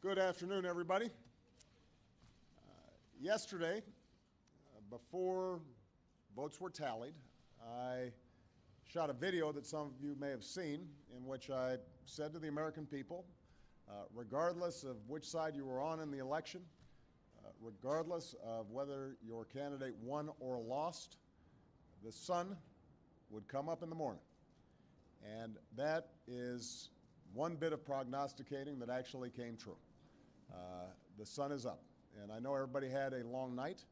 Good afternoon, everybody. Yesterday, before votes were tallied, I shot a video that some of you may have seen in which I said to the American people, regardless of which side you were on in the election, regardless of whether your candidate won or lost, the sun would come up in the morning. And that is one bit of prognosticating that actually came true. The sun is up, and I know everybody had a long night.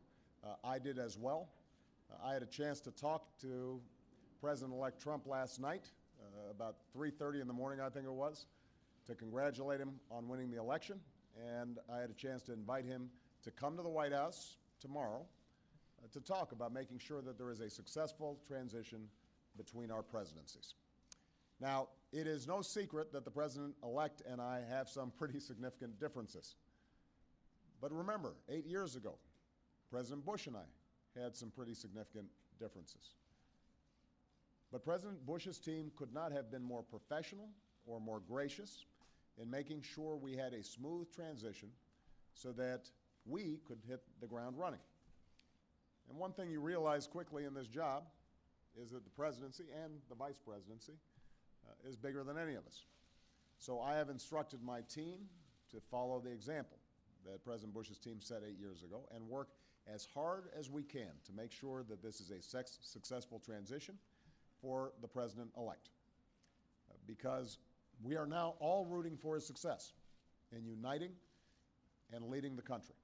I did as well. I had a chance to talk to President-elect Trump last night, about 3:30 in the morning, I think it was, to congratulate him on winning the election, and I had a chance to invite him to come to the White House tomorrow to talk about making sure that there is a successful transition between our presidencies. Now, it is no secret that the President-elect and I have some pretty significant differences. But remember, 8 years ago, President Bush and I had some pretty significant differences. But President Bush's team could not have been more professional or more gracious in making sure we had a smooth transition so that we could hit the ground running. And one thing you realize quickly in this job is that the presidency and the vice presidency is bigger than any of us. So I have instructed my team to follow the example that President Bush's team set 8 years ago and work as hard as we can to make sure that this is a successful transition for the President-elect. Because we are now all rooting for his success in uniting and leading the country.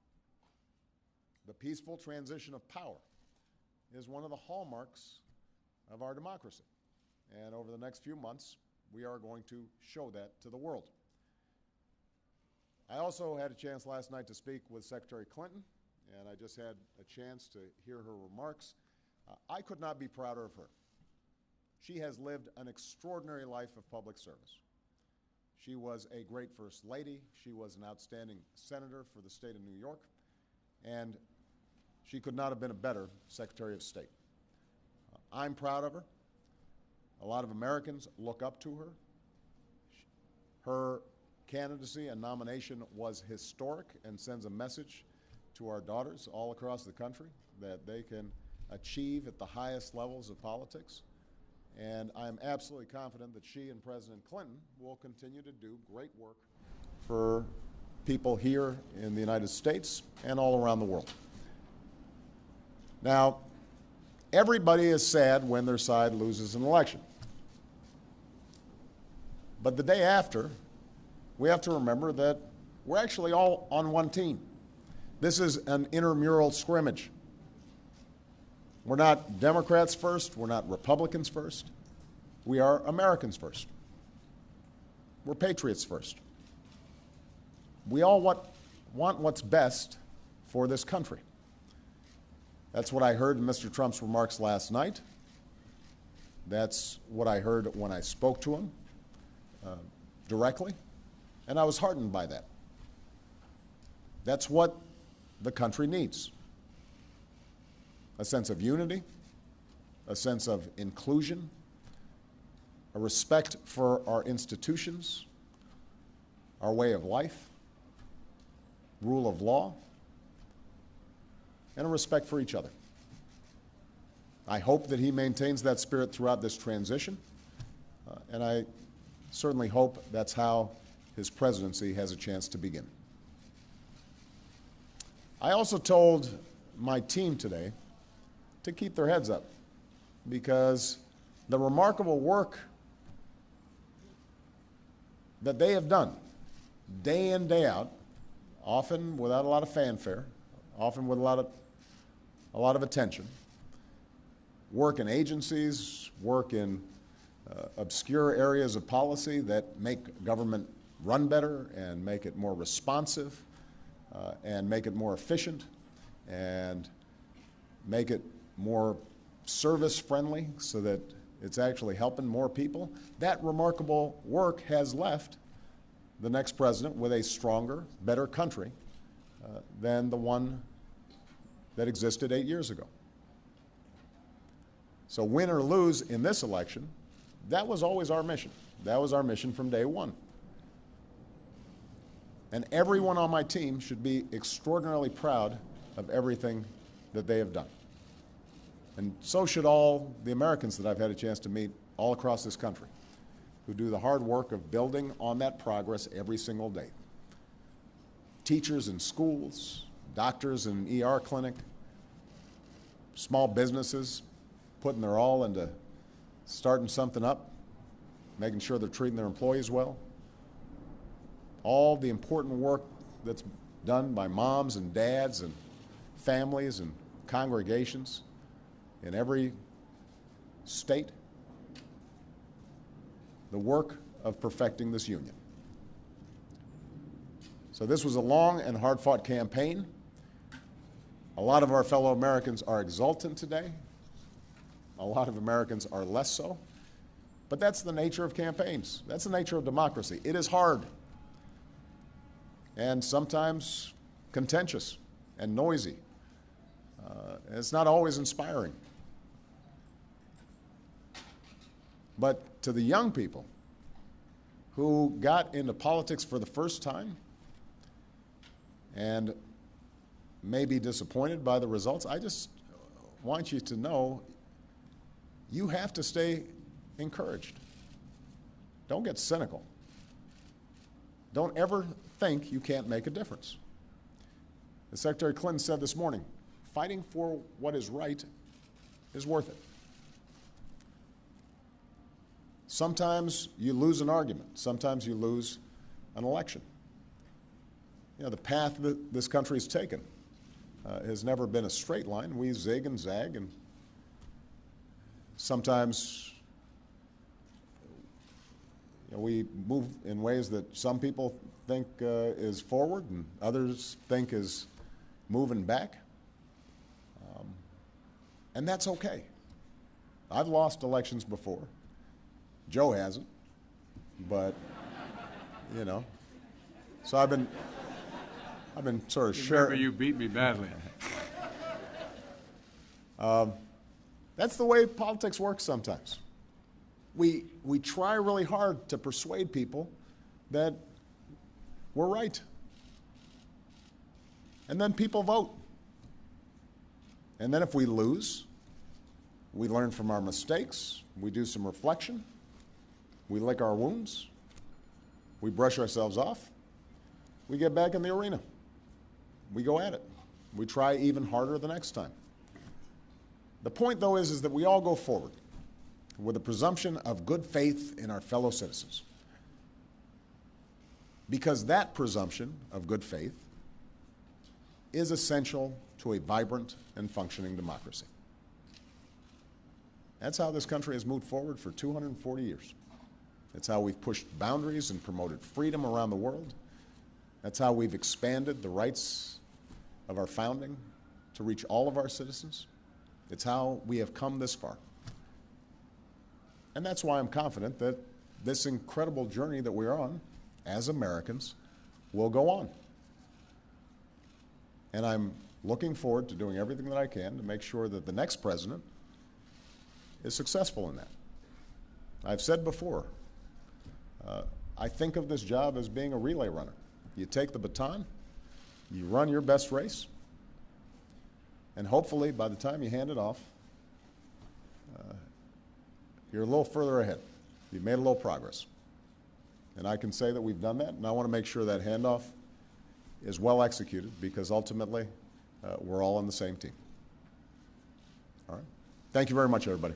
The peaceful transition of power is one of the hallmarks of our democracy. And over the next few months, we are going to show that to the world. I also had a chance last night to speak with Secretary Clinton, and I just had a chance to hear her remarks. I could not be prouder of her. She has lived an extraordinary life of public service. She was a great First Lady. She was an outstanding senator for the state of New York, and she could not have been a better Secretary of State. I'm proud of her. A lot of Americans look up to her. Her candidacy and nomination was historic and sends a message to our daughters all across the country that they can achieve at the highest levels of politics. And I'm absolutely confident that she and President Clinton will continue to do great work for people here in the United States and all around the world. Now, everybody is sad when their side loses an election. But the day after, we have to remember that we're actually all on one team. This is an intramural scrimmage. We're not Democrats first. We're not Republicans first. We are Americans first. We're patriots first. We all want what's best for this country. That's what I heard in Mr. Trump's remarks last night. That's what I heard when I spoke to him directly, and I was heartened by that. That's what the country needs. A sense of unity, a sense of inclusion, a respect for our institutions, our way of life, rule of law, and a respect for each other. I hope that he maintains that spirit throughout this transition, and I certainly hope that's how his presidency has a chance to begin. I also told my team today to keep their heads up, because the remarkable work that they have done day in, day out, often without a lot of fanfare, often with a lot of attention, work in agencies, work in obscure areas of policy that make government run better and make it more responsive and make it more efficient and make it more service-friendly so that it's actually helping more people. That remarkable work has left the next president with a stronger, better country than the one that existed 8 years ago. So win or lose in this election, that was always our mission. That was our mission from day one. And everyone on my team should be extraordinarily proud of everything that they have done. And so should all the Americans that I've had a chance to meet all across this country, who do the hard work of building on that progress every single day. Teachers in schools, doctors in an ER clinic, small businesses putting their all into starting something up, making sure they're treating their employees well. All the important work that's done by moms and dads and families and congregations in every state. The work of perfecting this union. So this was a long and hard-fought campaign. A lot of our fellow Americans are exultant today. A lot of Americans are less so. But that's the nature of campaigns. That's the nature of democracy. It is hard and sometimes contentious and noisy. It's not always inspiring. But to the young people who got into politics for the first time and may be disappointed by the results, I just want you to know you have to stay encouraged. Don't get cynical. Don't ever think you can't make a difference. As Secretary Clinton said this morning, fighting for what is right is worth it. Sometimes you lose an argument. Sometimes you lose an election. You know, the path that this country has taken has never been a straight line. We zig and zag, and sometimes we move in ways that some people think is forward and others think is moving back. And that's okay. I've lost elections before. Joe hasn't, but, you know. So I've been sort of sharing. Remember, you beat me badly. That's the way politics works sometimes. We try really hard to persuade people that we're right. And then people vote. And then if we lose, we learn from our mistakes, we do some reflection, we lick our wounds, we brush ourselves off, we get back in the arena. We go at it. We try even harder the next time. The point, though, is that we all go forward with a presumption of good faith in our fellow citizens. Because that presumption of good faith is essential to a vibrant and functioning democracy. That's how this country has moved forward for 240 years. It's how we've pushed boundaries and promoted freedom around the world. That's how we've expanded the rights of our founding to reach all of our citizens. It's how we have come this far. And that's why I'm confident that this incredible journey that we're on as Americans will go on. And I'm looking forward to doing everything that I can to make sure that the next president is successful in that. I've said before, I think of this job as being a relay runner. You take the baton, you run your best race, and hopefully by the time you hand it off, you're a little further ahead. You've made a little progress. And I can say that we've done that, and I want to make sure that handoff is well executed because ultimately we're all on the same team. All right. Thank you very much, everybody.